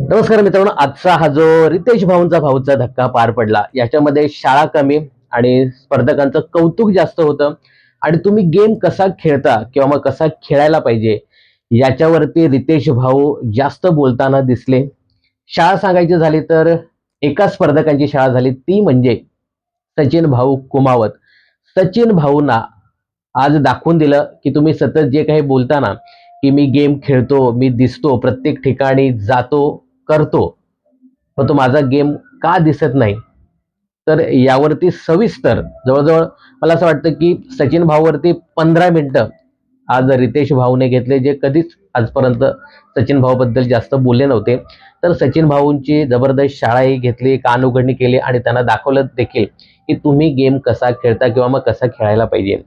नमस्कार मित्रांनो, आजचा हा जो रितेश भाऊंचा धक्का पार पडला, याच्यामध्ये शाळा कमी आणि स्पर्धकांचं कौतुक जास्त होतं आणि तुम्ही गेम कसा खेळता किंवा मग कसा खेळायला पाहिजे याच्यावरती रितेश भाऊ जास्त बोलताना दिसले. शाळा सांगायची झाली तर एका स्पर्धकांची शाळा झाली, ती म्हणजे सचिन भाऊ कुमावत. सचिन भाऊंना आज दाखवून दिलं की तुम्ही सतत जे काही बोलता ना, की मी गेम खेळतो, मी दिसतो, प्रत्येक ठिकाणी जातो, करतो, पण तो माझा गेम का दिसत नाही. तर यावरती सविस्तर जवळजवळ मला असं वाटतं की सचिन भाऊवरती 15 मिनिटं आज रितेश भाऊने घेतले, जे कधीच आजपर्यंत सचिन भाऊबद्दल जास्त बोलले नव्हते. तर सचिन भाऊंची जबरदस्त शाळाही घेतली, कान उघडणी केली आणि त्यांना दाखवलं देखील की तुम्ही गेम कसा खेळता किंवा मग कसा खेळायला पाहिजे.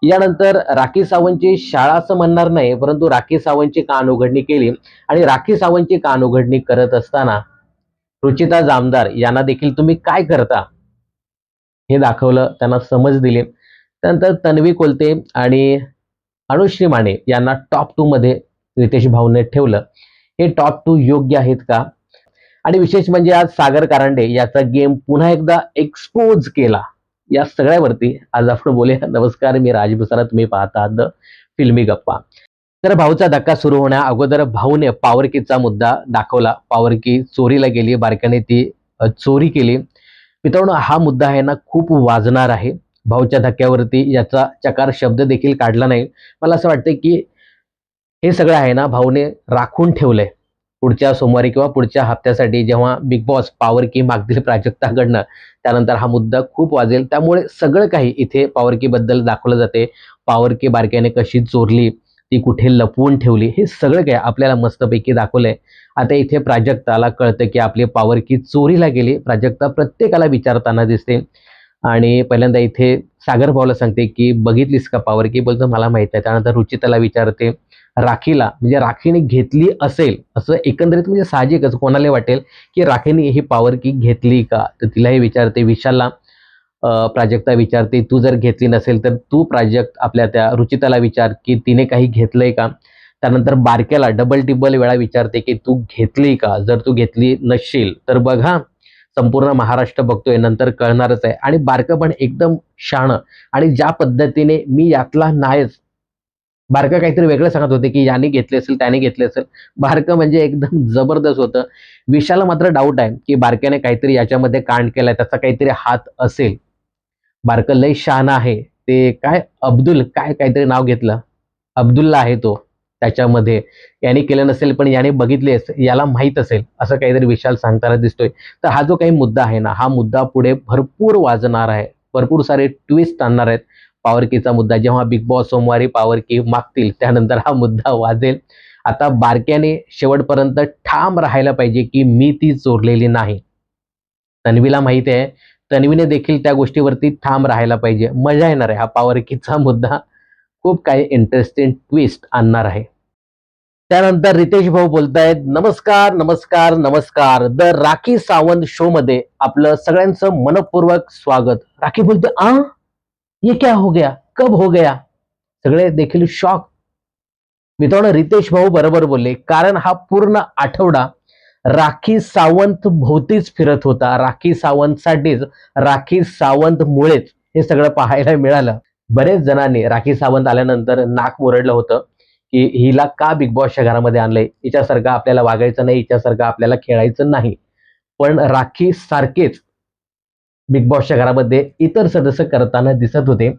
यानंतर राखी सावंतची शाळा असं म्हणणार नाही, परंतु राखी सावंतची कान उघडणी केली आणि राखी सावंतची कान उघडणी करत असताना रुचिता जामदार यांना देखील तुम्ही काय करता हे दाखवलं, त्यांना समज दिली. त्यानंतर तन्वी कोलते आणि अनुश्री माने यांना टॉप 2 मध्ये रितेश भाऊने ठेवलं. हे टॉप 2 योग्य आहेत का? आणि विशेष म्हणजे आज सागर कारंडे याचा गेम पुन्हा एकदा एक्सपोज केला. या सगळ्यावरती आज आपण बोलूया. नमस्कार, मी राज भुसारा, तुम्ही पाहता आहात द फिल्मी गप्पा. तर भाऊचा धक्का सुरू होण्या अगोदर भाऊने पॉवर कीचा मुद्दा दाखवला. पॉवर की चोरीला गेली, बारक्याने ती चोरी केली. मित्रांनो, हा मुद्दा आहे ना, खूप वाजणार आहे. भाऊच्या धक्क्यावरती याचा चकार शब्द देखील काढला नाही. मला असं वाटतं की हे सगळं आहे ना, भाऊने राखून ठेवलंय पुढच्या सोमवारी किंवा पुढच्या हप्त्यासाठी, जेव्हा बिग बॉस पॉवर की मागतील प्राजक्ताकडनं, त्यानंतर हा मुद्दा खूप वाजेल. त्यामुळे सगळं काही इथे पॉवर की बद्दल दाखवलं जाते. पॉवर की बारक्याने कशी चोरली, ती कुठे लपवून ठेवली, हे सगळं काही आपल्याला मस्तपैकी दाखवलंय. आता इथे प्राजक्ताला कळतं की आपली पॉवर की चोरीला गेली. प्राजक्ता प्रत्येकाला विचारताना दिसते आणि पहिल्यांदा इथे सागर भाऊला सांगते की बघितलीस का पॉवर की? बोलतो मला माहित आहे. त्यानंतर रुचिताला विचारते, राखीला, म्हणजे राखीने घेतली असेल असं एकंदरीत, म्हणजे साहजिकच कोणाला वाटेल की राखीने ही पॉवर की घेतली का, तर तिलाही विचारते. विशालला प्राजक्ता विचारते, तू जर घेतली नसेल तर तू प्राजक्त आपल्या त्या रुचिताला विचार की तिने काही घेतलंय का. त्यानंतर बारक्याला डबल टिबल वेळा विचारते की तू घेतली का, जर तू घेतली नसशील तर बघ हा, संपूर्ण महाराष्ट्र बघतोय, नंतर कळणारच आहे. आणि बारकं पण एकदम शहाणं, आणि ज्या पद्धतीने मी यातला नाहीच, बारकं काहीतरी वेगळं सांगत होते की याने घेतले असेल, त्याने घेतले असेल. बारकं म्हणजे एकदम जबरदस्त होतं. विशालला मात्र डाऊट आहे की बारक्याने काहीतरी याच्यामध्ये कांड केलाय, त्याचा काहीतरी हात असेल. बारकं लय शहाणा आहे. ते काय अब्दुल काय काहीतरी नाव घेतलं, अब्दुल्ला आहे तो त्याच्यामध्ये. याने केलं नसेल पण याने बघितले असेल, याला माहित असेल, असं काहीतरी विशाल सांगताना दिसतोय. तर हा जो काही मुद्दा आहे ना, हा मुद्दा पुढे भरपूर वाजणार आहे, भरपूर सारे ट्विस्ट आणणार आहेत. पॉवर कीचा मुद्दा जेव्हा बिग बॉस सोमवारी पॉवर की मागतील, त्यानंतर हा मुद्दा वाजेल. आता बारक्याने शेवटपर्यंत ठाम राहायला पाहिजे की मी ती चोरलेली नाही. तन्वीला माहिती आहे, तन्वीने देखील त्या गोष्टीवरती ठाम राहायला पाहिजे. मजा येणार आहे. हा पॉवर कीचा मुद्दा खूप काही इंटरेस्टिंग ट्विस्ट आणणार आहे. त्यानंतर रितेश भाऊ बोलतायत, नमस्कार नमस्कार नमस्कार, द राखी सावंत शो मध्ये आपलं सगळ्यांचं मनपूर्वक स्वागत. राखी बोलते, ये क्या हो गया, कब हो गया. सगळे देखील शॉक. मित्रांनो, रितेश भाऊ बरोबर बोलले, कारण हा पूर्ण आठवडा राखी सावंत भोवतीच फिरत होता. राखी सावंतसाठीच, राखी सावंत मुळेच हे सगळं पाहायला मिळालं. बरेच जणांनी राखी सावंत आल्यानंतर नाक मुरडलं होतं की हिला का बिग बॉसच्या घरामध्ये आणलंय, हिच्यासारखं आपल्याला वागायचं नाही, हिच्यासारखं आपल्याला खेळायचं नाही. पण राखी सारखेच बिग बॉसच्या घरामध्ये इतर सदस्य करताना दिसत होते.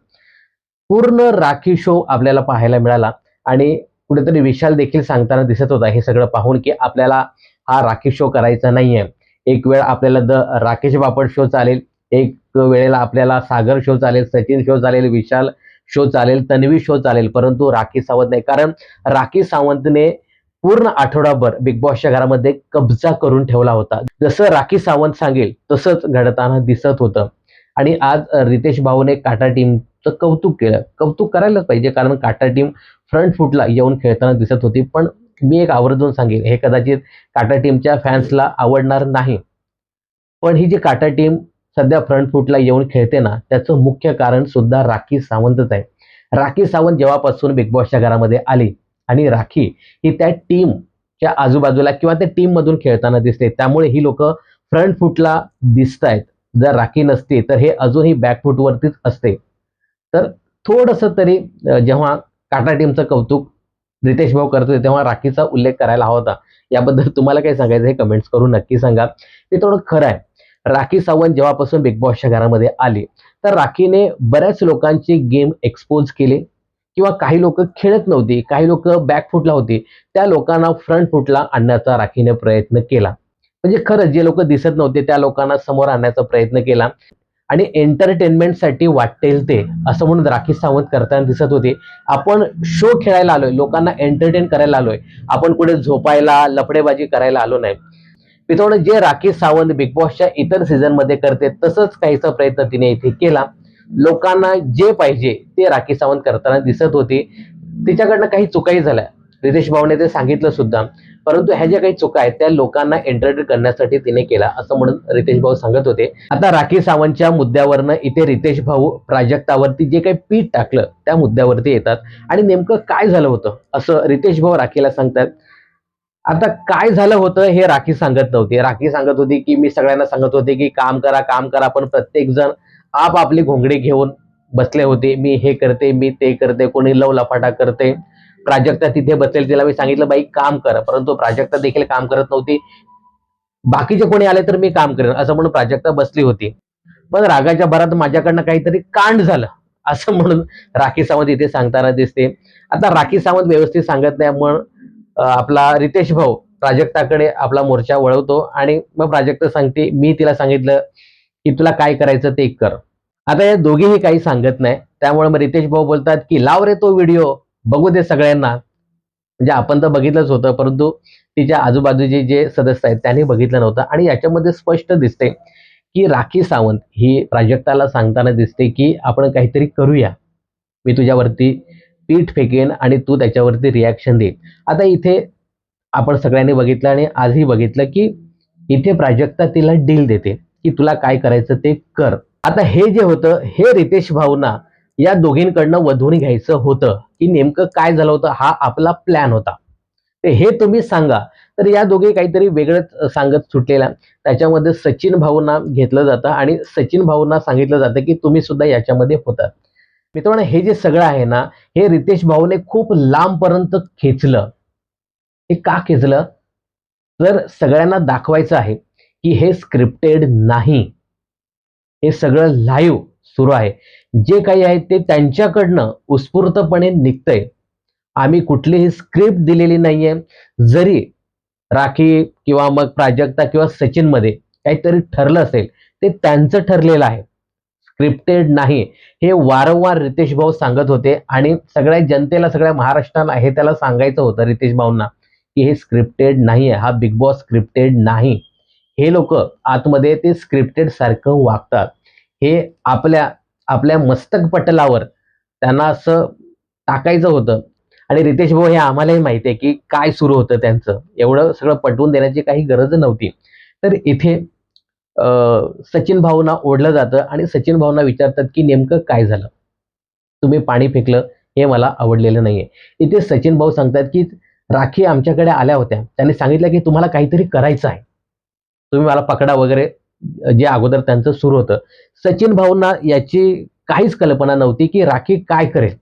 पूर्ण राखी शो आपल्याला पाहायला मिळाला आणि कुठेतरी विशाल देखील सांगताना दिसत होता हे सगळं पाहून की आपल्याला हा राखी शो करायचा नाहीये. एक वेळ आपल्याला द राकेश बापट शो चालेल, एक वेळेला आपल्याला सागर शो चालेल, सचिन शो चालेल, विशाल शो चालेल, तन्वी शो चालेल, परंतु राखी सावंत नाही. कारण राखी सावंतने पूर्ण आठवडाभर बिग बॉसच्या घरामध्ये कब्जा करून ठेवला होता. जसं राखी सावंत सांगेल तसंच घडताना दिसत होतं. आणि आज रितेश भाऊने काटा टीमचं कौतुक केलं. कौतुक करायलाच पाहिजे, कारण काटा टीम फ्रंट फुटला येऊन खेळताना दिसत होती. पण मी एक आवर्जून सांगेन, हे कदाचित काटा टीमच्या फॅन्सला आवडणार नाही, पण ही जी काटा टीम सध्या फ्रंट फुटला येऊन खेळते ना, त्याचं मुख्य कारण सुद्धा राखी सावंतच आहे. राखी सावंत जेव्हापासून बिग बॉसच्या घरामध्ये आली आणि राखी ही त्या टीम च्या आजूबाजूला किंवा त्या टीम मधून खेळताना दिसते, त्यामुळे ही लोक फ्रंट फुटला दिसत आहेत. जर राखी नसती तर हे अजूनही बॅक फुटवरतीच असते. तर थोडस तरी जेव्हा काटा टीमचं कौतुक रितेश भाऊ करतोय तेव्हा राखीचा उल्लेख करायला हवा होता. याबद्दल तुम्हाला काय सांगायचं हे कमेंट्स करून नक्की सांगा. ते थोडं खरं आहे. राखी सावंत जेव्हापासून बिग बॉसच्या घरामध्ये आली तर राखीने बऱ्याच लोकांचे गेम एक्सपोज केले, किंवा काही लोक खेळत नव्हती, काही लोक बॅकफुटला होती, त्या लोकांना फ्रंट फुटला आणण्याचा राखीने प्रयत्न केला. म्हणजे खरंच जे लोक दिसत नव्हते त्या लोकांना समोर आणण्याचा प्रयत्न केला. आणि एंटरटेनमेंटसाठी वाटेल ते असं म्हणून राखी सावंत करताना दिसत होते. आपण शो खेळायला आलोय, लोकांना एंटरटेन करायला आलोय, आपण कुठे झोपायला लफडेबाजी करायला आलो नाही. मित्रांनो, जे राखी सावंत बिग बॉसच्या इतर सीझन मध्ये करते तसंच काहीचा प्रयत्न तिने इथे केला. लोकांना जे पाहिजे ते राखी सावंत करताना दिसत होती. तिच्याकडनं काही चुकाही झाल्या, रितेश भाऊने ते सांगितलं सुद्धा, परंतु ह्या ज्या काही चुका आहेत त्या लोकांना एंटरटेन करण्यासाठी तिने केला असं म्हणून रितेश भाऊ सांगत होते. आता राखी सावंतच्या मुद्द्यावरनं इथे रितेश भाऊ प्राजक्तावरती जे काही पीठ टाकलं त्या मुद्द्यावरती येतात आणि नेमकं काय झालं होतं असं रितेश भाऊ राखीला सांगतात. आता काय झालं होतं हे राखी सांगत नव्हती. राखी सांगत होती की मी सगळ्यांना सांगत होते की काम करा काम करा, पण प्रत्येक जण आपापली घोंगडी घेऊन बसले होते. मी हे करते, मी ते करते, कोणी लव लफाटा करते. प्राजक्ता तिथे बसेल, तिला मी सांगितलं बाई काम कर, परंतु प्राजक्ता देखील काम करत नव्हती. बाकीचे कोणी आले तर मी काम करेन असं म्हणून प्राजक्ता बसली होती. पण रागाच्या भरात माझ्याकडनं काहीतरी कांड झालं असं म्हणून राखी सावंत इथे सांगताना दिसते. आता राखी सावंत व्यवस्थित सांगत नाही म्हणून आपला रितेश भाऊ प्राजक्ताकडे आपला मोर्चा वळवतो आणि मग प्राजक्ता सांगते मी तिला सांगितलं की तुला काय करायचं ते कर. आता या दोघेही काही सांगत नाही, त्यामुळे मग रितेश भाऊ बोलतात की लाव रे तो व्हिडिओ, बघू दे सगळ्यांना. म्हणजे आपण तर बघितलंच होतं, परंतु तिच्या आजूबाजूचे जे सदस्य आहेत त्यांनी बघितलं नव्हतं. आणि याच्यामध्ये स्पष्ट दिसते की राखी सावंत ही प्राजक्ताला सांगताना दिसते की आपण काहीतरी करूया, मी तुझ्यावरती पीठ फेकेन आणि तू त्याच्यावरती रिॲक्शन दे. आता इथे आपण सगळ्यांनी बघितलं आणि आजही बघितलं की इथे प्राजक्ता तिला डील देते की तुला काय करायचं ते कर. आता हे जे होतं हे रितेश भाऊंना या दोघींकडनं वधून घ्यायचं होतं की नेमकं काय झालं होतं, हा आपला प्लॅन होता ते हे तुम्ही सांगा. तर या दोघे काहीतरी वेगळंच सांगत सुटलेला. त्याच्यामध्ये सचिन भाऊंना घेतलं जातं आणि सचिन भाऊंना सांगितलं जातं की तुम्ही सुद्धा याच्यामध्ये होता. मित्रांनो, हे जे सगळं आहे ना, हे रितेश भाऊने खूप लांबपर्यंत खेचलं. हे का खेचलं? तर सगळ्यांना दाखवायचं आहे की हे स्क्रिप्टेड नाही, हे सगळं लाईव्ह सुरू आहे. जे काही आहे ते त्यांच्याकडनं उत्स्फूर्तपणे निघतंय. आम्ही कुठलीही स्क्रिप्ट दिलेली नाहीये. जरी राखी किंवा मग प्राजक्ता किंवा सचिन मध्ये काहीतरी ठरलं असेल ते त्यांचं ठरलेलं आहे, स्क्रिप्टेड नाही. हे वारंवार रितेश भाऊ सांगत होते आणि सगळ्या जनतेला, सगळ्या महाराष्ट्राला हे त्याला सांगायचं होतं रितेश भाऊंना की हे स्क्रिप्टेड नाहीये, हा बिग बॉस स्क्रिप्टेड नाही. हे लोक आतमध्ये ते स्क्रिप्टेड सारखं वागतात. हे आपल्या आपल्या मस्तक पटलावर त्यांना असं टाकायचं होतं. आणि रितेश भाऊ हे आम्हालाही माहिती आहे की काय सुरू होतं त्यांचं, एवढं सगळं पटवून देण्याची काही गरज नव्हती. तर इथे सचिन भाऊंना ओढलं जातं आणि सचिन भाऊंना विचारतात की नेमकं काय झालं, तुम्ही पाणी फेकलं हे मला आवडलेलं नाहीये. इथे सचिन भाऊ सांगतात की राखी आमच्याकडे आल्या होत्या, त्यांनी सांगितलं की तुम्हाला काहीतरी करायचं आहे, तुम्ही मला पकडा वगैरे, जे अगोदर त्यांचं सुरू होतं. सचिन भाऊंना याची काहीच कल्पना नव्हती की राखी काय करेल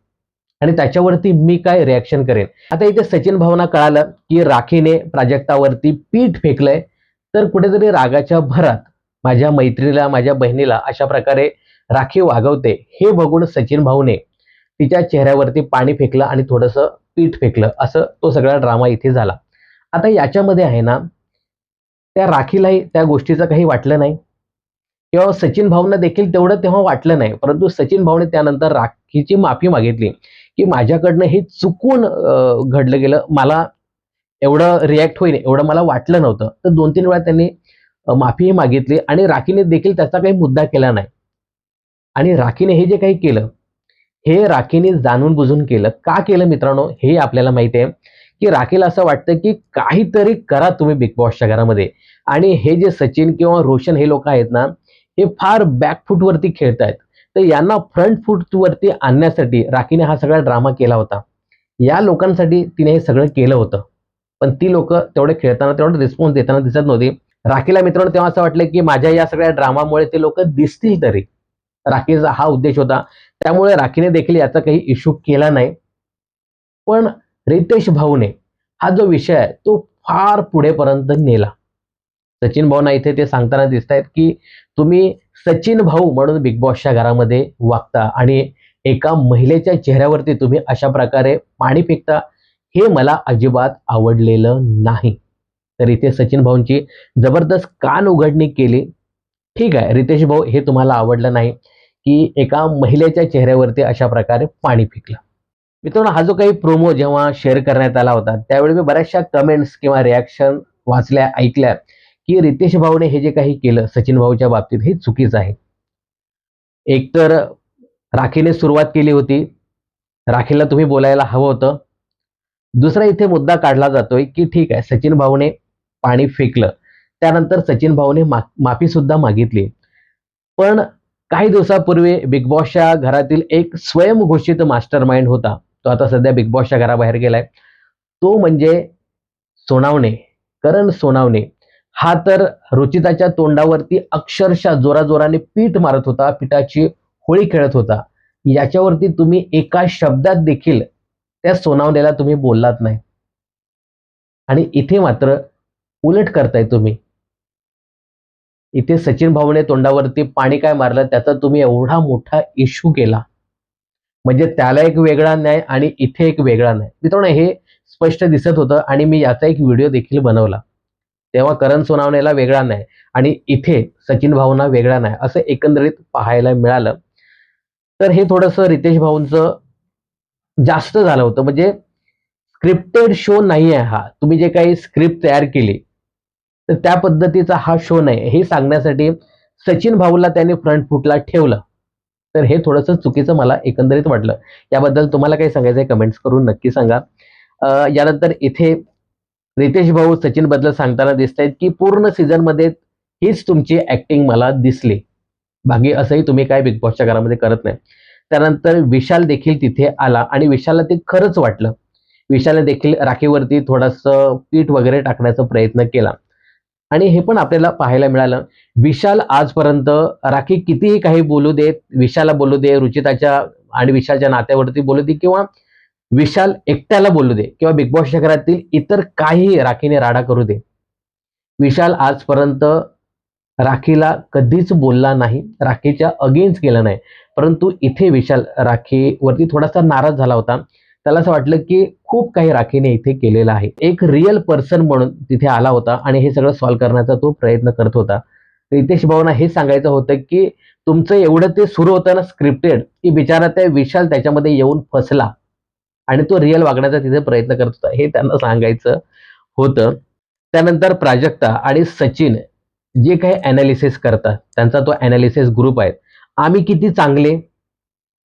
आणि त्याच्यावरती मी काय रिॲक्शन करेन. आता इथे सचिन भाऊंना कळालं की राखीने प्राजक्तावरती पीठ फेकलंय, तर कुठेतरी रागाच्या भरात माझ्या मैत्रिणीला, माझ्या बहिणीला अशा प्रकारे राखी वागवते हे बघून सचिन भाऊने तिच्या चेहऱ्यावरती पाणी फेकलं आणि थोडंसं पीठ फेकलं. असं तो सगळा ड्रामा इथे झाला. आता याच्यामध्ये आहे ना, त्या राखीलाही त्या गोष्टीचं काही वाटलं नाही किंवा सचिन भाऊंना देखील तेवढं तेव्हा वाटलं नाही. परंतु सचिन भाऊने त्यानंतर राखीची माफी मागितली की माझ्याकडनं हे चुकून घडलं गेलं, मला एवढं रिॲक्ट होईल एवढं मला वाटलं नव्हतं. तर 2-3 वेळा त्यांनी माफीही मागितली आणि राखीने देखील त्याचा काही मुद्दा केला नाही. आणि राखीने हे जे काही केलं हे राखीने जाणून बुजून केलं. का केलं मित्रांनो हे आपल्याला माहिती आहे की राखीला असं वाटतं की काहीतरी करा तुम्ही बिग बॉसच्या घरामध्ये. आणि हे जे सचिन किंवा रोशन हे लोक आहेत ना, हे फार बॅकफूट वरती खेळतायत. तर यांना फ्रंट फूट वरती आणण्यासाठी राखीने हा सगळा ड्रामा केला होता. या लोकांसाठी तिने हे सगळं केलं होतं. पण ती लोक तेवढे खेळताना तेवढं रिस्पॉन्स देताना दिसत नव्हती. राखीला मित्रांनो तेव्हा असं वाटलं की माझ्या या सगळ्या ड्रामामुळे ते लोक दिसतील तरी. राखीचा हा उद्देश होता. त्यामुळे राखीने देखील याचा काही इश्यू केला नाही. पण रितेश भाऊने हा जो विषय आहे तो फार पुढेपर्यंत नेला. सचिन भाऊना इथे ते सांगताना दिसत आहेत की तुम्ही सचिन भाऊ म्हणून बिग बॉसच्या घरामध्ये वागता आणि एका महिलेच्या चेहऱ्यावरती तुम्ही अशा प्रकारे पाणी फेकता, हे मला अजिबात आवडलेलं नाही. तर इथे सचिन भाऊंची जबरदस्त कान उघडणी केली. ठीक आहे रितेश भाऊ, हे तुम्हाला आवडलं नाही की एका महिलेच्या चेहऱ्यावरती अशा प्रकारे पाणी फेकलं. मित्रांनो, हा जो काही प्रोमो जेव्हा शेअर करण्यात आला होता त्यावेळी मी बऱ्याचशा कमेंट्स किंवा रिॲक्शन वाचल्या, ऐकल्या की रितेश भाऊने हे जे काही केलं सचिन भाऊच्या बाबतीत हे चुकीचं आहे. एकतर राखीने सुरुवात केली होती, राखीला तुम्ही बोलायला हवं होतं. दुसरा इथे मुद्दा काढला जातोय की ठीक आहे सचिन भाऊने पाणी फेकलं, त्यानंतर सचिन भाऊने माफी सुद्धा मागितली. पण काही दिवसापूर्वी बिग बॉसच्या घरातील एक स्वयंघोषित मास्टर माइंड होता, तो आता सध्या बिग बॉसच्या घराबाहेर गेलाय. तो म्हणजे सोनावणे, करण सोनावणे. हा तर रुचिताच्या तोंडावरती अक्षरशः जोराजोराने पीठ मारत होता, पिठाची होळी खेळत होता. याच्यावरती तुम्ही एका शब्दात देखील त्या सोनावणेला तुम्ही बोललात नाही. आणि इथे मात्र उलट करताय तुम्ही. इथे सचिन भाऊने तोंडावरती पाणी काय मारलं त्याचा तुम्ही एवढा मोठा इश्यू केला. म्हणजे त्याला एक वेगळा न्याय आणि इथे एक वेगळा न्याय. मित्रांनो, हे स्पष्ट दिसत होतं आणि मी याचा एक व्हिडिओ देखील बनवला. तेव्हा करण सोनावणेला वेगळा न्याय आणि इथे सचिन भाऊंना वेगळा न्याय असं एकंदरीत पाहायला मिळालं. तर हे थोडंसं रितेश भाऊंचं जास्त झालं होतं. म्हणजे स्क्रिप्टेड शो नाही आहे हा. तुम्ही जे काही स्क्रिप्ट तयार केली, तर त्या पद्धतीचा हा शो नाही हे सांगण्यासाठी सचिन भाऊला त्याने फ्रंट फुटला ठेवलं. तर हे थोडंसं चुकीचं मला एकंदरीत वाटलं. याबद्दल तुम्हाला काही सांगायचं आहे कमेंट्स करून नक्की सांगा. यानंतर इथे रितेश भाऊ सचिन बद्दल सांगताना दिसत आहेत की पूर्ण सीझनमध्ये हीच तुमची ऍक्टिंग मला दिसली. बाकी असंही तुम्ही काय बिग बॉसच्या घरामध्ये करत नाही. त्यानंतर विशाल देखील तिथे आला आणि विशालला ते खरंच वाटलं. विशालने देखील राखीवरती थोडंसं पीठ वगैरे टाकण्याचा प्रयत्न केला. आणि हे पण आपल्याला पाहायला मिळालं. विशाल आजपर्यंत राखी कितीही काही बोलू देत, विशालला बोलू दे, रुचिताच्या आणि विशालच्या नात्यावरती बोलू दे किंवा विशाल एकट्याला बोलू दे किंवा बिग बॉसच्या घरातील इतर काही राखीने राडा करू दे. विशाल आजपर्यंत राखीला कधीच बोलला नाही, राखीच्या अगेन्स्ट केलं नाही. परंतु इथे विशाल राखीवरती थोडासा नाराज झाला होता. त्याला असं वाटलं की खूप काही राखीने इथे केलेलं आहे. एक रिअल पर्सन म्हणून तिथे आला होता आणि हे सगळं सॉल्व्ह करण्याचा तो प्रयत्न करत होता. रितेश भाऊंना हे सांगायचं होतं की तुमचं एवढं ते सुरू होतं ना स्क्रिप्टेड, की बिचारा त्या विशाल त्याच्यामध्ये येऊन फसला आणि तो रिअल वागण्याचा तिथे प्रयत्न करत होता, हे त्यांना सांगायचं होतं. त्यानंतर प्राजक्ता आणि सचिन जे काही ॲनालिसिस करतात, त्यांचा तो ॲनालिसिस ग्रुप आहे. आम्ही किती चांगले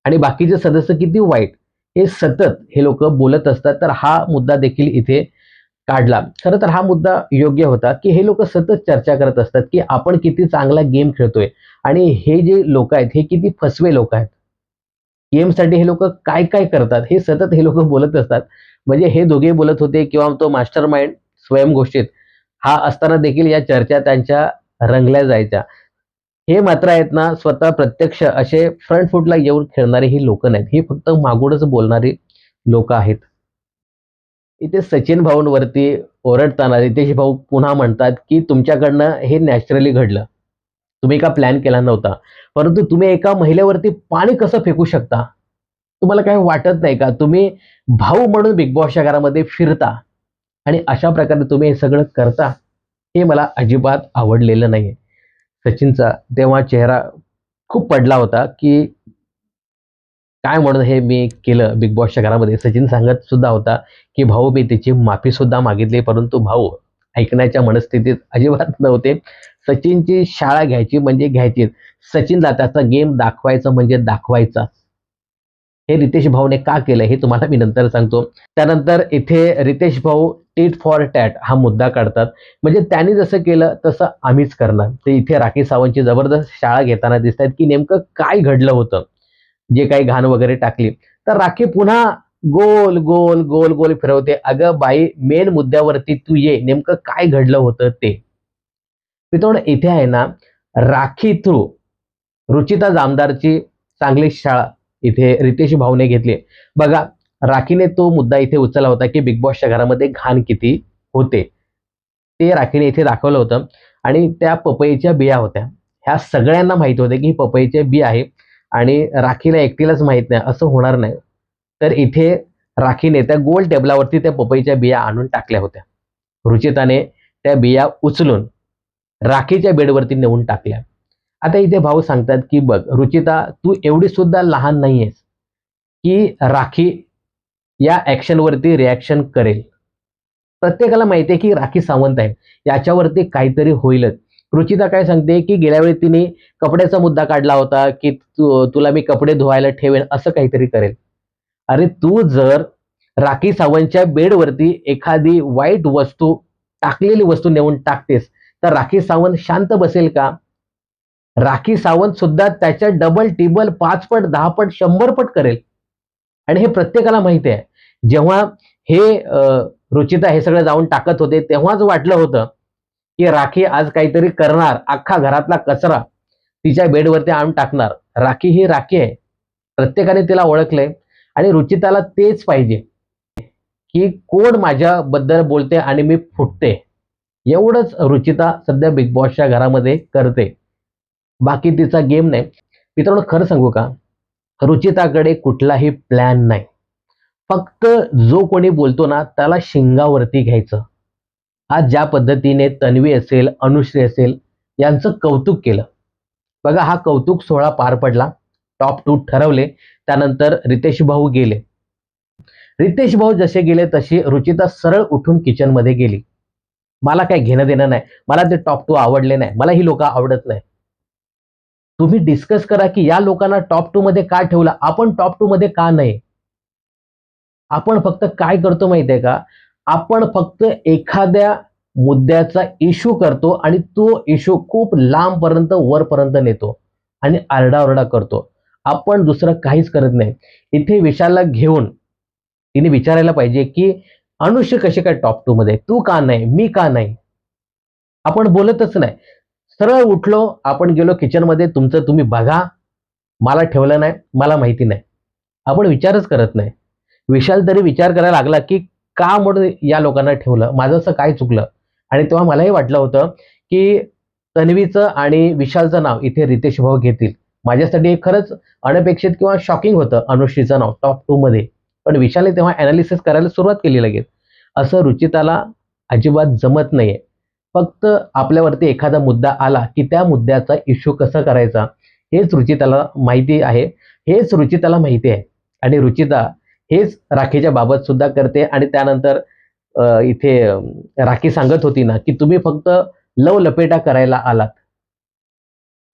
आणि बाकीचे सदस्य किती वाईट, हे सतत हे लोकं बोलत असतात. तर हा मुद्दा देखील इथे काढला. खरं तर हा मुद्दा योग्य होता, की हे लोकं सतत चर्चा करत असतात, की आपण किती चांगला गेम खेळतोय आणि हे जे लोकं आहेत, हे किती फसवे लोकं आहेत. गेमसाठी हे लोकं काय-काय करतात, हे सतत हे लोकं बोलत असतात. म्हणजे हे दोघे बोलत होते किंवा तो मास्टर माइंड स्वयंघोषित हा असताना देखील या चर्चा त्यांच्या रंगल्या जायच्या. हे मात्र आहेत ना, स्वतः प्रत्यक्ष असे फ्रंट फूटला येऊन खेळणारी ही लोकं नाहीत. ही फक्त मागूनच बोलणारी लोकं आहेत. इथे सचिन भाऊंवरती ओरडताना रितेश भाऊ पुन्हा म्हणतात, की तुमच्याकडनं हे नॅचरली घडलं. तुम्ही का प्लॅन केला नव्हता. परंतु तुम्ही एका महिलेवरती पाणी कसं फेकू शकता? तुम्हाला काही वाटत नाही का? तुम्ही भाऊ म्हणून बिग बॉसच्या घरामध्ये फिरता आणि अशा प्रकारे तुम्ही हे सगळं करता, हे मला अजिबात आवडलेलं नाहीये. सचिनचा तेव्हा चेहरा खूप पडला होता, की काय म्हणून हे मी केलं बिग बॉसच्या घरामध्ये. सचिन सांगत सुद्धा होता, की भाऊ मी त्याची माफी सुद्धा मागितली, परंतु भाऊ ऐकण्याच्या मनस्थितीत अजिबात नव्हते. सचिनची शाळा घ्यायची म्हणजे घ्यायचीच. सचिनला त्याचा गेम दाखवायचा म्हणजे दाखवायचा. हे रितेश भाऊने का केलं हे तुम्हाला मी नंतर सांगतो. त्यानंतर इथे रितेश भाऊ टिट फॉर टॅट हा मुद्दा काढतात. म्हणजे त्यांनी जसं केलं तसं आम्हीच करणार. ते इथे राखी सावंतची जबरदस्त शाळा घेताना दिसतायत, की नेमकं काय घडलं होतं. जे काही घाण वगैरे टाकली. तर राखी पुन्हा गोल गोल गोल गोल फिरवते. अगं बाई, मेन मुद्द्यावरती तू ये, नेमकं काय घडलं होतं ते. मित्रांनो, इथे आहे ना, राखी थ्रू रुचिता जामदारची चांगली शाळा इथे रितेश भाऊने घेतली. बघा, राखीने तो मुद्दा इथे उचलला होता की बिग बॉसच्या घरामध्ये घाण किती होते. ते राखीने इथे दाखवलं होतं. आणि त्या पपईच्या बिया होत्या. ह्या सगळ्यांना माहित होते की पपईचे बी आहे आणि राखीला एकटीलाच माहित नाही, असं होणार नाही. तर इथे राखीने त्या गोल टेबलावरती त्या पपईच्या बिया आणून टाकल्या होत्या. रुचिताने त्या बिया उचलून राखीच्या बेडवरती नेऊन टाकल्या. आता इथे भाऊ सांगतात की बघ रुचिता, तू एवढी सुद्धा लहान नाहीयेस की राखी या ऍक्शनवरती रिॲक्शन करेल. प्रत्येकाला माहिती आहे की राखी सावंत आहे, याच्यावरती काहीतरी होईलच. रुचिता काय सांगते की गेल्या वेळी तिने कपड्याचा मुद्दा काढला होता की तुला मी कपडे धुवायला ठेवेन, असं काहीतरी करेल. अरे तू जर राखी सावंतच्या बेडवरती एखादी वाईट वस्तू, टाकलेली वस्तू नेऊन टाकतेस, तर राखी सावंत शांत बसेल का? राखी सावंत सुद्धा त्याच्या डबल टिबल 5 पट 10 पट 100 पट करेल. आणि हे प्रत्येकाला माहिती आहे. जेव्हा हे रुचिता हे सगळं जाऊन टाकत होते, तेव्हाच वाटलं होतं की राखी आज काहीतरी करणार, अख्खा घरातला कचरा तिच्या बेडवरती आणून टाकणार. राखी ही राखी आहे, प्रत्येकाने तिला ओळखलंय. आणि रुचिताला तेच पाहिजे की कोण माझ्याबद्दल बोलते आणि मी फुटते. एवढंच रुचिता सध्या बिग बॉसच्या घरामध्ये करते, बाकी तिचा गेम नाही. मित्रांनो, खरं सांगू का, रुचिताकडे कुठलाही प्लॅन नाही. फक्त जो कोणी बोलतो ना त्याला शिंगावरती घ्यायचं. आज ज्या पद्धतीने तन्वी असेल, अनुश्री असेल, यांचं कौतुक केलं. बघा, हा कौतुक सोहळा पार पडला. टॉप 2 ठरवले. त्यानंतर रितेश भाऊ गेले. रितेश भाऊ जसे गेले तशी रुचिता सरळ उठून किचनमध्ये गेली. मला काही घेणं देणं नाही, मला ते टॉप 2 आवडले नाही, मला ही लोक आवडत नाही. तुम्ही डिस्कस करा की या लोकांना टॉप 2 मध्ये का ठेवलं, आपण टॉप 2 मध्ये का नाही. आपण फक्त काय करतो माहितीये का, आपण फक्त एखाद्या मुद्द्याचा इश्यू करतो आणि तो इश्यू खूप लांबपर्यंत वरपर्यंत नेतो आणि आरडाओरडा करतो. आपण दुसरं काहीच करत नाही. इथे विशालला घेऊन तिने विचारायला पाहिजे की अनुष्य कशी काय टॉप 2 मध्ये, तू का नाही, मी का नाही. आपण बोलतच नाही. सरळ उठलो, आपण गेलो किचनमध्ये, तुमचं तुम्ही बघा, मला ठेवलं नाही, मला माहिती नाही. आपण विचारच करत नाही. विशाल तरी विचार करायला लागला की का म्हणून या लोकांना ठेवलं, माझं असं काय चुकलं. आणि तेव्हा मलाही वाटलं होतं की तन्वीचं आणि विशालचं नाव इथे रितेश भाऊ घेतील. माझ्यासाठी हे खरंच अनपेक्षित किंवा शॉकिंग होतं अनुश्रीचं नाव टॉप 2 मध्ये. पण विशालने तेव्हा अनालिसिस करायला सुरुवात केली लगेच. असं रुचिताला अजिबात जमत नाहीये. फक्त आपल्यावरती एखादा मुद्दा आला की त्या मुद्द्याचा इश्यू कसा करायचा, हेच रुचिताला माहिती आहे. हेच रुचिताला माहिती आहे. आणि रुचिता हेच राखीच्या बाबत सुद्धा करते. आणि त्यानंतर इथे राखी सांगत होती ना की तुम्ही फक्त लव लपेटा करायला आलात,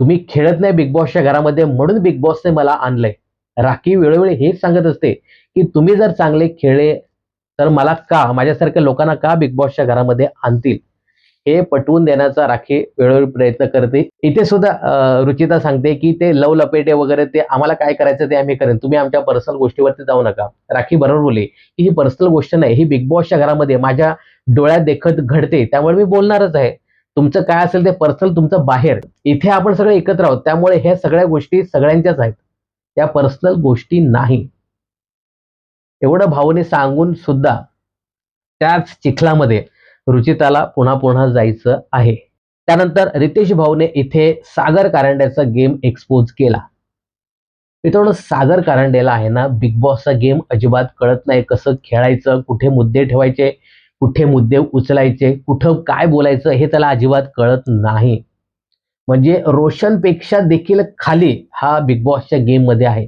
तुम्ही खेळत नाही बिग बॉसच्या घरामध्ये, म्हणून बिग बॉसने मला आणलंय. राखी वेळोवेळी हेच सांगत असते की तुम्ही जर चांगले खेळले तर मला का, माझ्यासारख्या लोकांना का बिग बॉसच्या घरामध्ये आणतील, हे पटवून देण्याचा राखी वेळोवेळी प्रयत्न करते. इथे सुद्धा रुचिता सांगते की ते लव लपेटे वगैरे ते आम्हाला काय करायचं ते आम्ही करेन, तुम्ही आमच्या पर्सनल गोष्टीवरती जाऊ नका. राखी बरोबर बोलली की ही पर्सनल गोष्ट नाही, ही बिग बॉसच्या घरामध्ये माझ्या डोळ्यात देखत घडते, त्यामुळे मी बोलणारच आहे. तुमचं काय असेल ते पर्सनल तुमचं बाहेर, इथे आपण सगळे एकत्र आहोत, त्यामुळे ह्या सगळ्या गोष्टी सगळ्यांच्याच आहेत, त्या पर्सनल गोष्टी नाही. एवढं भावने सांगून सुद्धा त्याच चिखलामध्ये रुचिताला पुन्हा पुन्हा जायचं आहे. त्यानंतर रितेश भाऊने इथे सागर कारंड्याचा गेम एक्सपोज केला. मित्रांनो, सागर कारंडेला आहे ना बिग बॉसचा गेम अजिबात कळत नाही, कसं खेळायचं, कुठे मुद्दे ठेवायचे, कुठे मुद्दे उचलायचे, कुठं काय बोलायचं, हे त्याला अजिबात कळत नाही. म्हणजे रोशनपेक्षा देखील खाली हा बिग बॉसच्या गेम मध्ये आहे.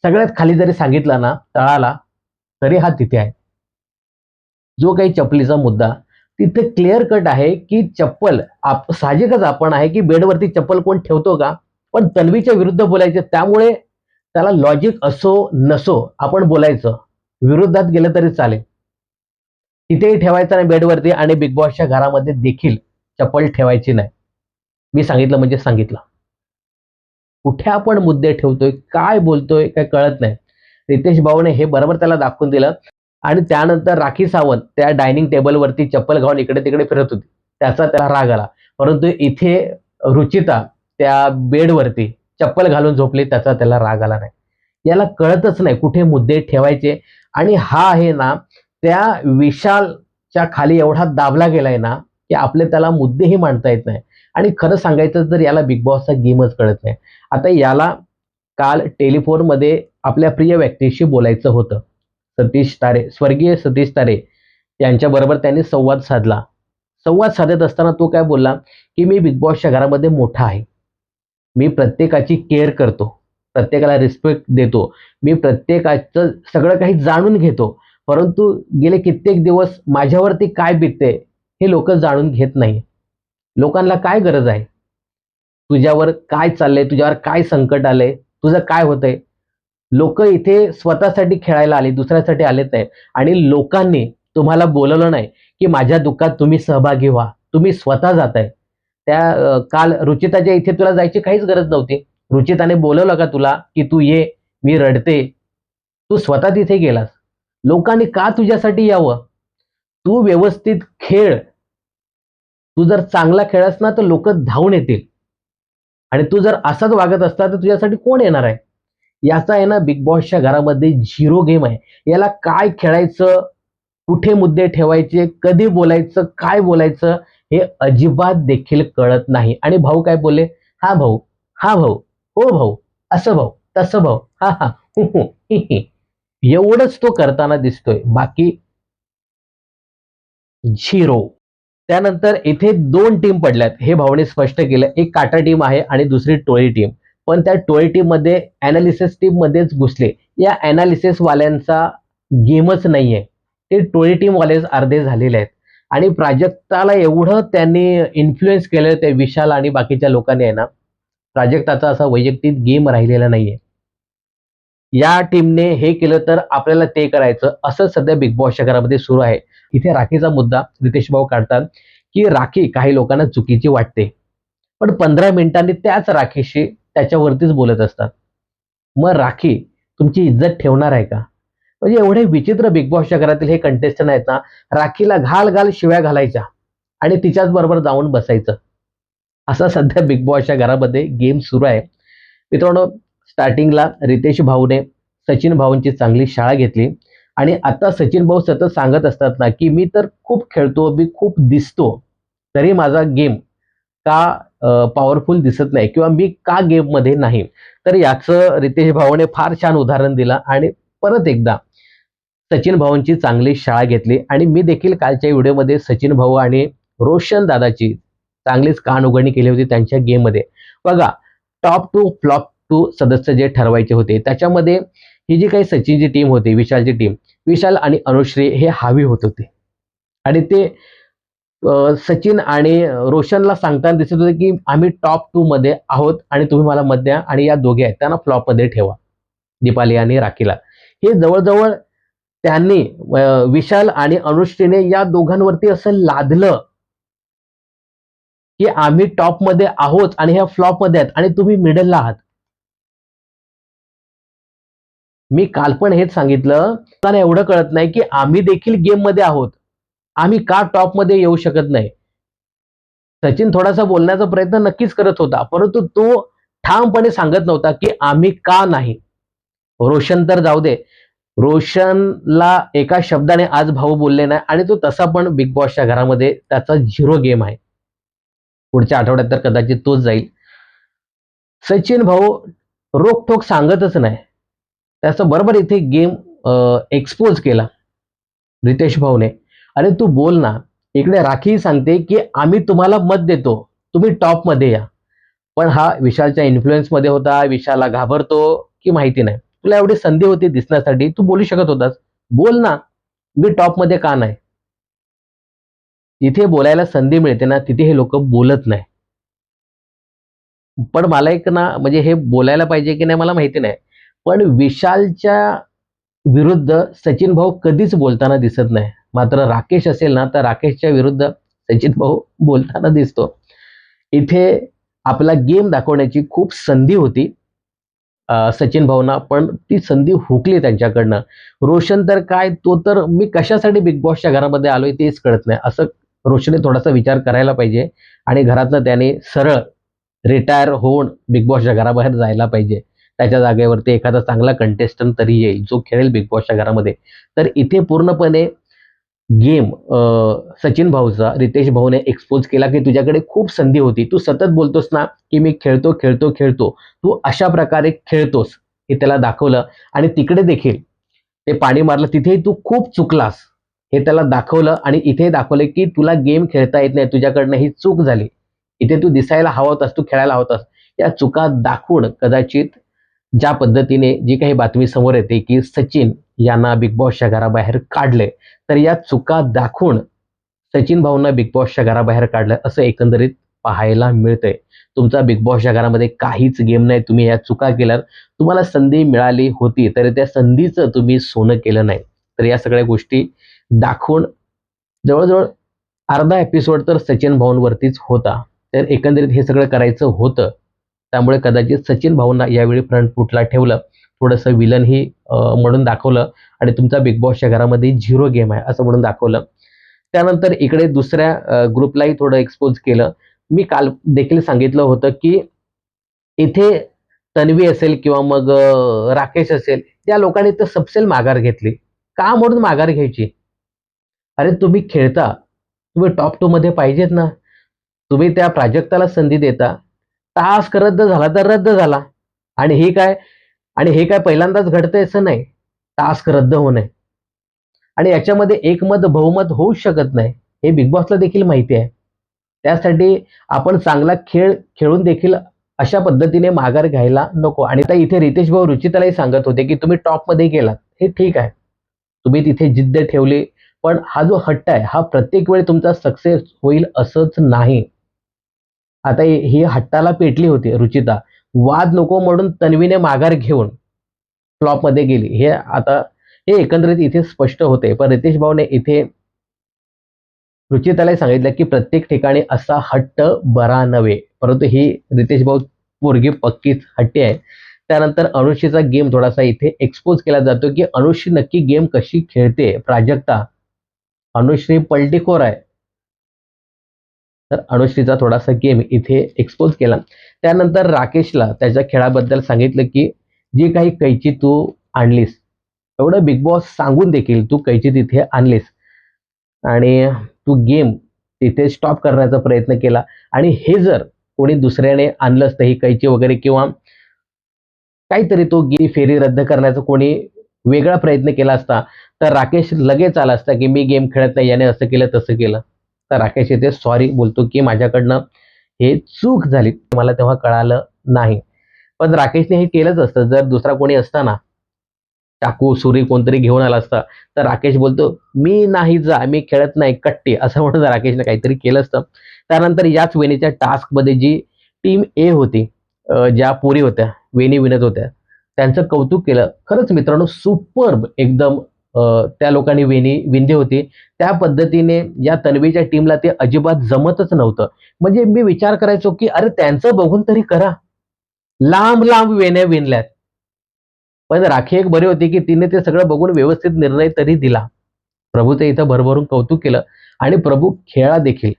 सगळ्यात खाली जरी सांगितलं ना तळाला, तरी हा तिथे आहे. जो काही चपलीचा मुद्दा, तिथे क्लिअर कट आहे की चप्पल, साहजिकच आपण आहे की बेडवरती चप्पल कोण ठेवतो का. पण तन्वीच्या विरुद्ध बोलायचे, त्यामुळे त्याला लॉजिक असो नसो आपण बोलायचं, विरोधात गेलं तरी चालेल. तिथेही ठेवायचं नाही बेडवरती, आणि बिग बॉसच्या घरामध्ये देखील चप्पल ठेवायची नाही. मी सांगितलं म्हणजे सांगितलं. कुठे आपण मुद्दे ठेवतोय, काय बोलतोय, काय कळत नाही. रितेश भाऊने हे बरोबर त्याला दाखवून दिलं. आणि त्यानंतर राखी सावंत त्या डायनिंग टेबलवरती चप्पल घालून इकडे तिकडे फिरत होती. त्याचा त्याला राग आला. परंतु इथे रुचिता त्या बेडवरती चप्पल घालून झोपली, त्याचा त्याला राग आला नाही. याला कळतच नाही कुठे मुद्दे ठेवायचे. आणि हा आहे ना, त्या विशालच्या खाली एवढा दाबला गेलाय ना, की आपले त्याला मुद्देही मांडता येत नाही. आणि खरं सांगायचं तर याला बिग बॉसचा गेमच कळत नाही. आता याला काल टेलिफोनमध्ये आपल्या प्रिय व्यक्तीशी बोलायचं होतं. सतीश तारे, स्वर्गीय सतीश तारे यांच्याबरोबर त्यांनी संवाद साधला. संवाद साधत असताना तो काय बोलला, की मी बिग बॉसच्या घरामध्ये मोठा आहे. मी प्रत्येकाची केअर करतो. प्रत्येकाला रिस्पेक्ट देतो. मी प्रत्येकाचं सगळं काही जाणून घेतो. परंतु गेले कित्येक दिवस माझ्यावरती काय बितते हे लोकं जाणून घेत नाही. लोकांना काय गरज आहे? तुझ्यावर काय चाललंय? तुझ्यावर काय संकट आलंय? तुझं काय होतंय? लोकं इथे स्वतःसाठी खेळायला आले, दुसऱ्यासाठी आलेत नाही. आणि लोकांनी तुम्हाला बोलावलं नाही, की माझ्या दुःखात तुम्ही सहभागी व्हा. तुम्ही स्वतः जाताय. काल रुचिताच्या इथे तुला जायची काहीच गरज नव्हती. रुचिताने बोलवलं का तुला, की तू ये, मी रडते. तू स्वतः तिथे गेलास. लोकांनी का तुझ्यासाठी यावं? तू व्यवस्थित खेळ. तू जर चांगला खेळलास ना, तर लोकं धावून येतील. आणि तू जर असाच वागत असता, तर तुझ्यासाठी कोण येणार आहे? याचा आहे ना बिग बॉसच्या घरामध्ये झिरो गेम आहे. याला काय खेळायचं, कुठे मुद्दे ठेवायचे, कधी बोलायचं, काय बोलायचं हे अजिबात देखील कळत नाही. आणि भाऊ काय बोलले, "हा भाऊ, हा भाऊ, हो भाऊ, असं भाऊ, तसं भाऊ, हां, हां, हूं, हूं, ही, ही." एवढंच तो करताना दिसतोय. बाकी झिरो. त्यानंतर इथे 2 टीम पडल्यात. हे भाऊने स्पष्ट केलं. एक काटा टीम आहे आणि दुसरी टोळी टीम. पण त्या टोळी टीममध्ये एनालिसिस टीममध्येच घुसले. या एनालिसिस वाल्यांचा गेमच नाहीये. ते टोळी टीमवालेच अर्धे झालेले आहेत. आणि प्राजक्ताला एवढं त्यांनी इन्फ्लुअन्स केलं त्या विशाल आणि बाकीच्या लोकांनी आहे ना, प्राजक्ताचा असा वैयक्तिक गेम राहिलेला नाहीये. या टीमने हे केलं तर आपल्याला ते करायचं, असं सध्या बिग बॉसच्या घरामध्ये सुरू आहे. इथे राखीचा मुद्दा रितेश भाऊ काढतात, की राखी काही लोकांना चुकीची वाटते. पण 15 मिनिटांनी त्याच राखीशी त्याच्यावरतीच बोलत असतात. मग राखी तुमची इज्जत ठेवणार आहे का? म्हणजे एवढे विचित्र बिग बॉसच्या घरातील हे कंटेस्टंट आहेत ना, राखीला घाल-घाल शिव्या घालायच्या आणि तिच्याच बरोबर जाऊन बसायचं. असा सध्या बिग बॉसच्या घरामध्ये गेम सुरू आहे. मित्रांनो, स्टार्टिंगला रितेश भाऊने सचिन भाऊंची चांगली शाळा घेतली. आणि आता सचिन भाऊ सतत सांगत असतात ना, की मी तर खूप खेळतो, मी खूप दिसतो, तरी माझा गेम का पॉवरफुल दिसत नाही किंवा मी का गेममध्ये नाही. तर याचं रितेश भाऊने फार छान उदाहरण दिलं आणि परत एकदा सचिन भाऊंची चांगली शाळा घेतली. आणि मी देखील कालच्या व्हिडिओमध्ये सचिन भाऊ आणि रोशन दादाची चांगलीच कानउघडणी केली होती त्यांच्या गेममध्ये. बघा, टॉप टू फ्लॉप टू सदस्य जे ठरवायचे होते त्याच्यामध्ये ही जी काही सचिनची टीम होती, विशालची टीम, विशाल आणि अनुश्री हे हावी होत होते. आणि ते सचिन आणि रोशनला सांगताना दिसत होते, की आम्ही टॉप 2 मध्ये आहोत आणि तुम्ही मला मत द्या आणि या दोघे आहेत त्यांना फ्लॉपमध्ये ठेवा, दीपाली आणि राखीला. हे जवळ-जवळ त्यांनी विशाल आणि अनुश्रीने या दोघांवरती असं लादलं, की आम्ही टॉपमध्ये आहोत आणि ह्या फ्लॉपमध्ये आहेत आणि तुम्ही मिडलला आहात. मी काल पण हेच सांगितलं, मला एवढं कळत नाही, की आम्ही देखील गेममध्ये आहोत. आम्ही का टॉपमध्ये येऊ शकत नाही? सचिन थोडासा बोलण्याचा प्रयत्न नक्कीच करत होता, परंतु तो ठामपणे सांगत नव्हता, की आम्ही का नाही? रोशन तर जाऊ दे. रोशनला एका शब्दाने आज भाऊ बोलले नाही आणि तो तसा पण बिग बॉसच्या घरामध्ये त्याचा झिरो गेम आहे. पुढच्या आठवड्यात तर कदाचित तोच जाईल. सचिन भाऊ रोखठोक सांगतच नाही. त्याचं बरोबर इथे गेम एक्सपोज केला रितेश भाऊने. अरे तू बोल ना. इकडे राखी सांगते, की आम्ही तुम्हाला मत देतो. तुम्ही टॉपमध्ये या. पण हा विशालच्या इन्फ्लुअन्समध्ये होता. विशालला घाबरतो की माहिती नाही. तुला एवढी संधी होती दिसण्यासाठी, तू बोलू शकत होतास. बोल ना. मी टॉपमध्ये का नाही? जिथे बोलायला संधी मिळते ना, तिथे हे लोकं बोलत नाही. पण मला एक ना म्हणजे हे बोलायला पाहिजे की नाही मला माहिती नाही. पण विशालच्या विरुद्ध सचिन भाऊ कधीच बोलताना दिसत नाही. मात्र राकेश असेल ना, तर राकेशच्या विरुद्ध सचिन भाऊ बोलताना दिसतो. इथे आपला गेम दाखवण्याची खूप संधी होती. सचिन भाऊना, पण ती संधी हुकली त्यांच्याकडनं. रोशन तर काय, तो तर मी कशासाठी बिग बॉसच्या घरामध्ये आलोय तेच कळत नाही, असं रोशनने थोडासा विचार करायला पाहिजे आणि घरातनं त्याने सरळ रिटायर होऊन बिग बॉसच्या घराबाहेर जायला पाहिजे. त्याच्या जागेवरती एखादा चांगला कंटेस्टंट तरी येईल जो खेळेल बिग बॉसच्या घरामध्ये. तर इथे पूर्णपणे गेम सचिन भाऊचा रितेश भाऊने एक्सपोज केला, की तुझ्याकडे खूप संधी होती. तू सतत बोलतोस ना, की मी खेळतो, खेळतो, खेळतो. तू अशा प्रकारे खेळतोस हे त्याला दाखवलं आणि तिकडे देखील ते पाणी मारलं तिथेही तू खूप चुकलास हे त्याला दाखवलं आणि इथे दाखवलं, की तुला गेम खेळता येत नाही. तुझ्याकडनं ही चूक झाली. इथे तू दिसायला हवा होतास, तू खेळायला हवा होतास. या चुका दाखवून कदाचित ज्या पद्धतीने जी काही बातमी समोर येते, की सचिन यांना बिग बॉसच्या घराबाहेर काढले, तर या चुका दाखवून सचिन भाऊंना बिग बॉसच्या घराबाहेर काढलं असं एकंदरीत पाहायला मिळतंय. तुमचा बिग बॉसच्या घरामध्ये काहीच गेम नाही. तुम्ही या चुका केल्यात. तुम्हाला संधी मिळाली होती, तर त्या संधीचं तुम्ही सोनं केलं नाही. तर या सगळ्या गोष्टी दाखवून जवळ अर्धा एपिसोड तर सचिन भाऊंवरतीच होता. तर एकंदरीत हे सगळं करायचं होतं. त्यामुळे कदाचित सचिन भाऊंना यावेळी फ्रंट फूटला ठेवलं. थोडंसं विलनही म्हणून दाखवलं आणि तुमचा बिग बॉसच्या घरामध्ये 0 गेम आहे असं म्हणून दाखवलं. त्यानंतर इकडे दुसऱ्या ग्रुपलाही थोडं एक्सपोज केलं. मी काल देखील सांगितलं होतं, की इथे तन्वी असेल किंवा मग राकेश असेल, त्या लोकांनी तर सपशेल माघार घेतली. का म्हणून माघार घ्यायची? अरे तुम्ही खेळता, तुम्ही टॉप 2 मध्ये पाहिजेत ना. तुम्ही त्या प्राजक्ताला संधी देता. टास्क रद्द झाला तर रद्द झाला. आणि हे काय आणि हे काय पहिल्यांदाच घडतंय असं नाही. टास्क रद्द होणे आणि याच्यामध्ये एकमत बहुमत होऊच शकत नाही. हे बिग बॉसला देखील माहिती आहे. त्यासाठी आपण चांगला खेळ खेळून देखील अशा पद्धतीने माघार घ्यायला नको. आणि आता इथे रितेश भाऊ रुचितालाही सांगत होते, की तुम्ही टॉपमध्ये गेलात. हे ठीक आहे. तुम्ही तिथे जिद्द ठेवली. पण हा जो हट्ट आहे, हा प्रत्येक वेळी तुमचा सक्सेस होईल असंच नाही. आता ही हट्टाला पेटली होती रुचिता. वाद नको म्हणून तन्वीने माघार घेऊन फ्लॉपमध्ये गेली. हे आता हे एकंदरीत इथे स्पष्ट होते. पण रितेश भाऊने इथे रुचितालाही सांगितलं, की प्रत्येक ठिकाणी असा हट्ट बरा नव्हे. परंतु ही रितेश भाऊ पोरगी पक्कीच हट्टी आहे. त्यानंतर अनुश्रीचा गेम थोडासा इथे एक्सपोज केला जातो, की अनुश्री नक्की गेम कशी खेळते. प्राजक्ता, अनुश्री पलटीखोर आहे. तर अनुश्रीचा थोडासा गेम इथे एक्सपोज केला. त्यानंतर राकेशला त्याच्या खेळाबद्दल सांगितलं, की जी काही कैची तू आणलीस, एवढं बिग बॉस सांगून देखील तू कैची तिथे आणलीस आणि तू गेम तिथे स्टॉप करण्याचा प्रयत्न केला आणि हे जर कोणी दुसऱ्याने आणलं असतं ही कैची वगैरे किंवा काहीतरी तो फेरी रद्द करण्याचा कोणी वेगळा प्रयत्न केला असता, तर राकेश लगेच आला असता, की मी गेम खेळत नाही, याने असं केलं, तसं केलं. तर राकेश इथे सॉरी बोलतो, की माझ्याकडनं हे चूक झाली. मला तेव्हा कळालं नाही. पण राकेशने हे केलंच असतं. जर दुसरा कोणी असता ना, चाकू, सुरी कोणतरी घेऊन आला असता, तर राकेश बोलतो, "मी नाही जा, मी खेळत नाही, कट्टी." असं म्हणून राकेशने काहीतरी केलं असतं. त्यानंतर याच वेणीच्या टास्कमध्ये जी टीम ए होती, ज्या पोरी होत्या, वेणी विणत होत्या, त्यांचं कौतुक केलं. खरंच मित्रांनो सुपर्ब एकदम त्या लोकांनी वेणी विणली होती. त्या पद्धतीने या तन्वीच्या टीमला ते अजिबात जमतच नव्हतं. म्हणजे मी विचार करायचो, की अरे त्यांचं बघून तरी करा. लांब-लांब वेण्या विणल्यात. पण राखी एक बरी होती, की तिने ते सगळं बघून व्यवस्थित निर्णय तरी दिला. प्रभूचं इथं भरभरून कौतुक केलं आणि प्रभू खेळला देखील.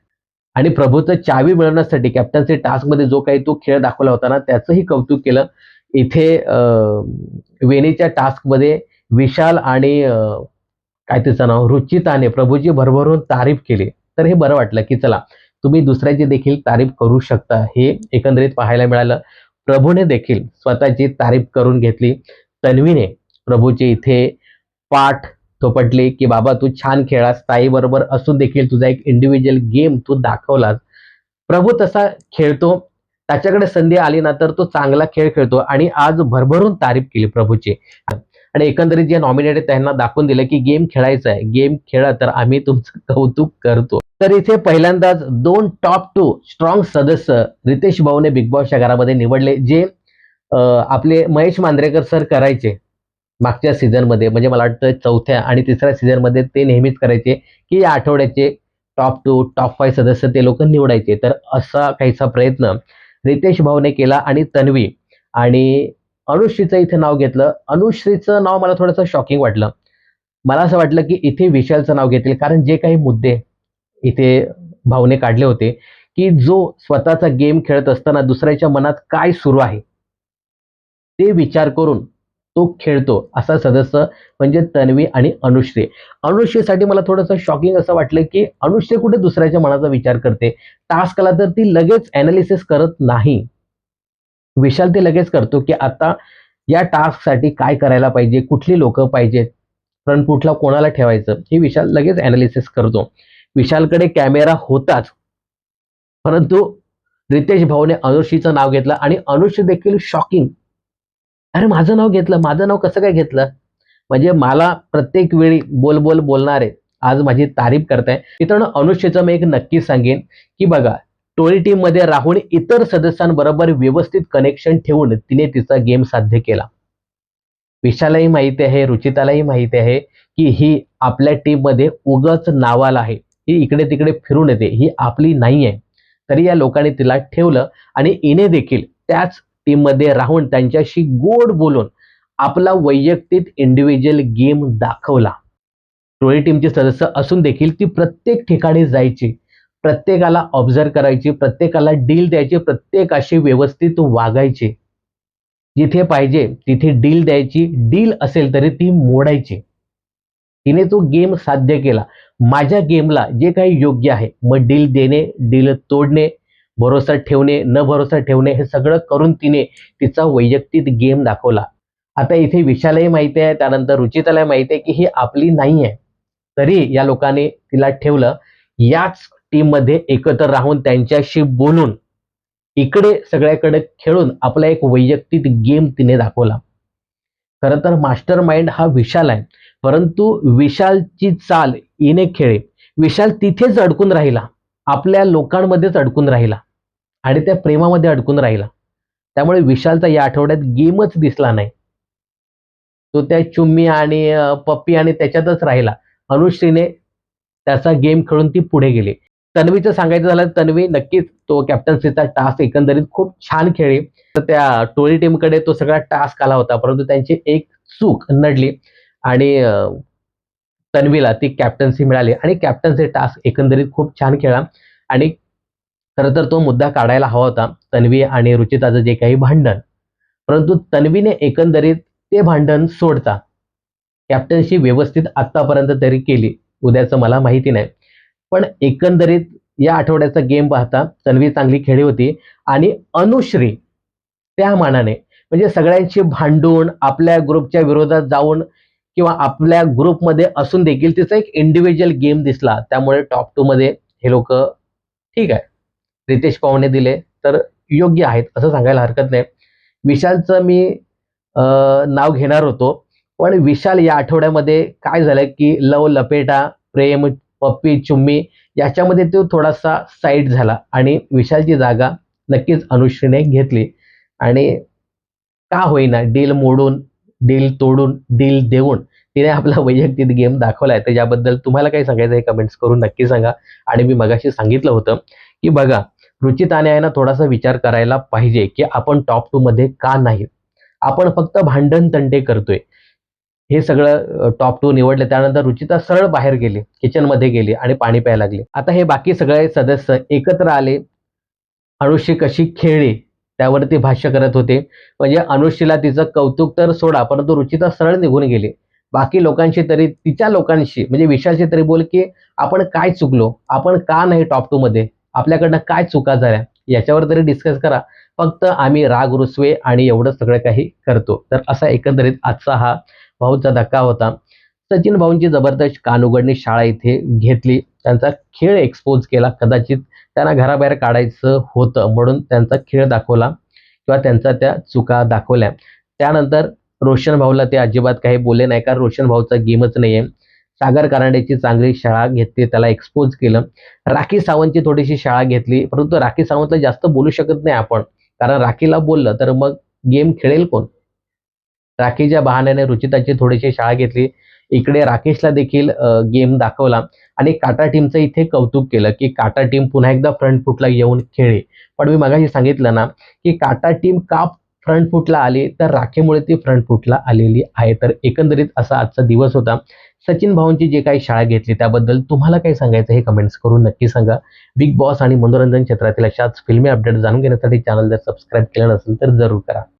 आणि प्रभूचं चावी मिळवण्यासाठी कॅप्टन्सी टास्कमध्ये जो काही तो खेळ दाखवला होता ना, त्याचंही कौतुक केलं. इथे वेणीच्या टास्कमध्ये विशाल आणि काय तिचं नाव रुचिताने प्रभूची भरभरून तारीफ केली. तर हे बरं वाटलं, की चला तुम्ही दुसऱ्याची देखील तारीफ करू शकता. हे एकंदरीत पाहायला मिळालं. प्रभूने देखील स्वतःची तारीफ करून घेतली. तन्वीने प्रभूची इथे पाठ थोपटली, की "बाबा तू छान खेळलास. ताईबरोबर असून देखील तुझा एक इंडिव्हिज्युअल गेम तू दाखवलास." प्रभू तसा खेळतो. त्याच्याकडे संधी आली ना, तर तो चांगला खेळ खेळतो आणि आज भरभरून तारीफ केली प्रभूची. आणि एकंदरीत जे नॉमिनेटेड त्यांना दाखवून दिलं, की गेम खेळायचा आहे. गेम खेळा तर आम्ही तुमचं कौतुक करतो. तर इथे पहिल्यांदाच 2 टॉप 2 स्ट्रॉंग सदस्य रितेश भाऊने बिग बॉसच्या घरामध्ये निवडले, जे आपले महेश मांजरेकर सर करायचे. मागच्या सीझनमध्ये म्हणजे मला वाटतं 4थ्या आणि 3ऱ्या सीझनमध्ये ते नेहमीच करायचे, की या आठवड्याचे टॉप 2, टॉप 5 सदस्य ते लोकं निवडायचे. तर असा काहीसा प्रयत्न रितेश भाऊने केला आणि तन्वी आणि अनुश्रीचं इथे नाव घेतलं. अनुश्रीचं नाव मला थोडंसं शॉकिंग वाटलं. मला असं वाटलं की इथे विशालचं नाव घेतील, कारण जे काही मुद्दे इथे भाऊने काढले होते, की जो स्वतःचा गेम खेळत असताना दुसऱ्याच्या मनात काय सुरू आहे ते विचार करून तो खेळतो, असा सदस्य म्हणजे तन्वी आणि अनुश्री. अनुश्रीसाठी मला थोडंसं शॉकिंग असं वाटलं, की अनुश्री कुठे दुसऱ्याच्या मनाचा विचार करते. टास्क आला तर ती लगेच ॲनालिसिस करत नाही. विशाल ते लगेच करतो, की आता या टास्कसाठी काय करायला पाहिजे, कुठली लोकं पाहिजेत, फ्रंट फुटला कोणाला ठेवायचं, हे विशाल लगेच ॲनालिसिस करतो. विशालकडे कॅमेरा होताच, परंतु रितेश भाऊने अनुश्रीचं नाव घेतलं आणि अनुश्री देखील शॉकिंग. अरे माझं नाव घेतलं, माझं नाव कसं काय घेतलं? म्हणजे मला प्रत्येक वेळी बोल बोल बोलणारे आज माझी तारीफ करताय. मित्रांनो, अनुष्येचं मी एक नक्की सांगेन, की बघा, टोळी टीम मध्ये राहून इतर सदस्यांबरोबर व्यवस्थित कनेक्शन ठेवून तिने तिचा गेम साध्य केला. विशालाही माहिती आहे, रुचितालाही माहिती आहे, की ही आपल्या टीम मध्ये उगाच नावाला आहे. ही इकडे तिकडे फिरून येते, ही आपली नाही आहे. तरी या लोकांनी तिला ठेवलं आणि हिने देखील त्याच टीम मध्ये राहून त्यांच्याशी गोड बोलून आपला वैयक्तिक इंडिव्हिज्युअल गेम दाखवला. टोळी टीमचे सदस्य असून देखील ती प्रत्येक ठिकाणी जायची, प्रत्येकाला ऑब्झर्व करायची, प्रत्येकाला डील द्यायची, प्रत्येकाशी व्यवस्थित वागायची. जिथे पाहिजे तिथे डील द्यायची, डील असेल तरी ती मोडायची. तिने तो गेम साध्य केला. माझ्या गेमला जे काही योग्य आहे, मग डील देणे, डील तोडणे, भरोसा ठेवणे, न भरोसा ठेवणे, हे सगळं करून तिने तिचा वैयक्तिक गेम दाखवला. आता इथे विशालही माहिती आहे, त्यानंतर रुचितालाही माहिती आहे, की ही आपली नाही आहे. तरी या लोकांनी तिला ठेवलं. याच टीममध्ये एकत्र राहून त्यांच्याशी बोलून इकडे सगळ्याकडे खेळून आपला एक वैयक्तिक गेम तिने दाखवला. खरं तर मास्टर माइंड हा विशाल आहे, परंतु विशालची चाल हिने खेळी. विशाल तिथेच अडकून राहिला, आपल्या लोकांमध्येच अडकून राहिला आणि त्या प्रेमामध्ये अडकून राहिला. त्यामुळे विशालचा या आठवड्यात गेमच दिसला नाही. तो त्या चुम्मी आणि पप्पी आणि त्याच्यातच राहिला. अनुश्रीने त्याचा गेम खेळून ती पुढे गेली. तन्वीचं सांगायचं झालं तर तन्वी नक्कीच तो कॅप्टन्सीचा टास्क एकंदरीत खूप छान खेळली. तर त्या टोळी टीमकडे तो सगळा टास्क आला होता, परंतु त्यांची एक चूक नडली आणि तन्वीला ती कॅप्टन्सी मिळाली आणि कॅप्टन्सी टास्क एकंदरीत खूप छान खेळला. आणि खरं तर तो मुद्दा काढायला हवा होता, तन्वी आणि रुचिताचं जे काही भांडण. परंतु तन्वीने एकंदरीत ते भांडण सोडता कॅप्टन्सी व्यवस्थित आतापर्यंत तरी केली. उद्याचं मला माहिती नाही. पण एकंदरीत या आठवड्याचा गेम पाहता तन्वी चांगली खेळली होती आणि अनुश्री त्या मानाने म्हणजे सगळ्यांशी भांडून आपल्या ग्रुपच्या विरोधात जाऊन किंवा आपल्या ग्रुपमध्ये असून देखील तिचा एक इंडिव्हिज्युअल गेम दिसला. त्यामुळे टॉप 2 मध्ये हे लोक ठीक आहे. रितेश पावणे दिले तर योग्य आहेत असं सांगायला हरकत नाही. विशालचं मी नाव घेणार होतो, पण विशाल या आठवड्यामध्ये काय झालं की लव लपेटा, प्रेम, पप्पी, चुम्मी याच्यामध्ये तो थोडासा साईड झाला आणि विशालची जागा नक्कीच अनुश्रीने घेतली. आणि का होईना डील मोडून, डील तोडून, डील देऊन तिने आपला वैयक्तिक गेम दाखवलाय. त्याच्याबद्दल तुम्हाला काय सांगायचं आहे कमेंट्स करून नक्की सांगा. आणि मी मगाशी सांगितलं होतं, की बघा, रुचिताने आहे ना थोडासा विचार करायला पाहिजे, की आपण टॉप 2 मध्ये का नाही? आपण फक्त भांडण तंटे करतोय. हे सगळं टॉप 2 निवडले त्यानंतर रुचिता सरळ बाहेर गेली, किचनमध्ये गेली आणि पाणी प्यायला लागली. आता हे बाकी सगळे सदस्य एकत्र आले. अनुश्री कशी खेळली त्यावरती भाष्य करत होते. म्हणजे अनुश्रीला तिचं कौतुक तर सोडा, परंतु रुचिता सरळ निघून गेली. बाकी लोकांशी तरी तिच्या लोकांशी म्हणजे विशालशी तरी बोल, की आपण काय चुकलो? आपण का नाही टॉप 2 मध्ये? आपल्याकडनं काय चुका झाल्या? याच्यावर तरी डिस्कस करा. फक्त आम्ही राग रुसवे आणि एवढं सगळं काही करतो. तर असा एकंदरीत आजचा हा भाऊचा धक्का होता. सचिन भाऊंची जबरदस्त कानउघडणी शाळा इथे घेतली. त्यांचा खेळ एक्सपोज केला. कदाचित त्यांना घराबाहेर काढायचं होतं म्हणून त्यांचा खेळ दाखवला किंवा त्यांचा त्या चुका दाखवल्या. त्यानंतर रोशन भाऊला ते अजिबात काही बोलले नाही, कारण रोशन भाऊचा गेमच नाहीये. सागर कारंडेची चांगली शाळा घेतली, त्याला एक्सपोज केलं. राखी सावंतची थोडीशी शाळा घेतली, परंतु राखी सावंतला जास्त बोलू शकत नाही आपण, कारण राखीला बोललं तर मग गेम खेळेल कोण? राखीच्या बहाण्याने रुचिताची थोडीशी शाळा घेतली. इकडे राकेशला देखील गेम दाखवला आणि काटा टीमचं इथे कौतुक केलं, की काटा टीम पुन्हा एकदा फ्रंट फुटला येऊन खेळली. पण मी मगाशी सांगितलं ना, की काटा टीम का फ्रंट फूटला आली तर राखेमुळे ती फ्रंट फूटला आलेली आहे. तर एकंदरीत असा आजचा दिवस होता. सचिन भाऊंची जे काही शाळा घेतली त्याबद्दल तुम्हाला काय सांगायचं हे कमेंट्स करून नक्की सांगा. बिग बॉस आणि मनोरंजन क्षेत्रातील अशाच फिल्मी अपडेट जाणून घेण्यासाठी चॅनल जर सबस्क्राईब केलं नसेल तर जरूर करा.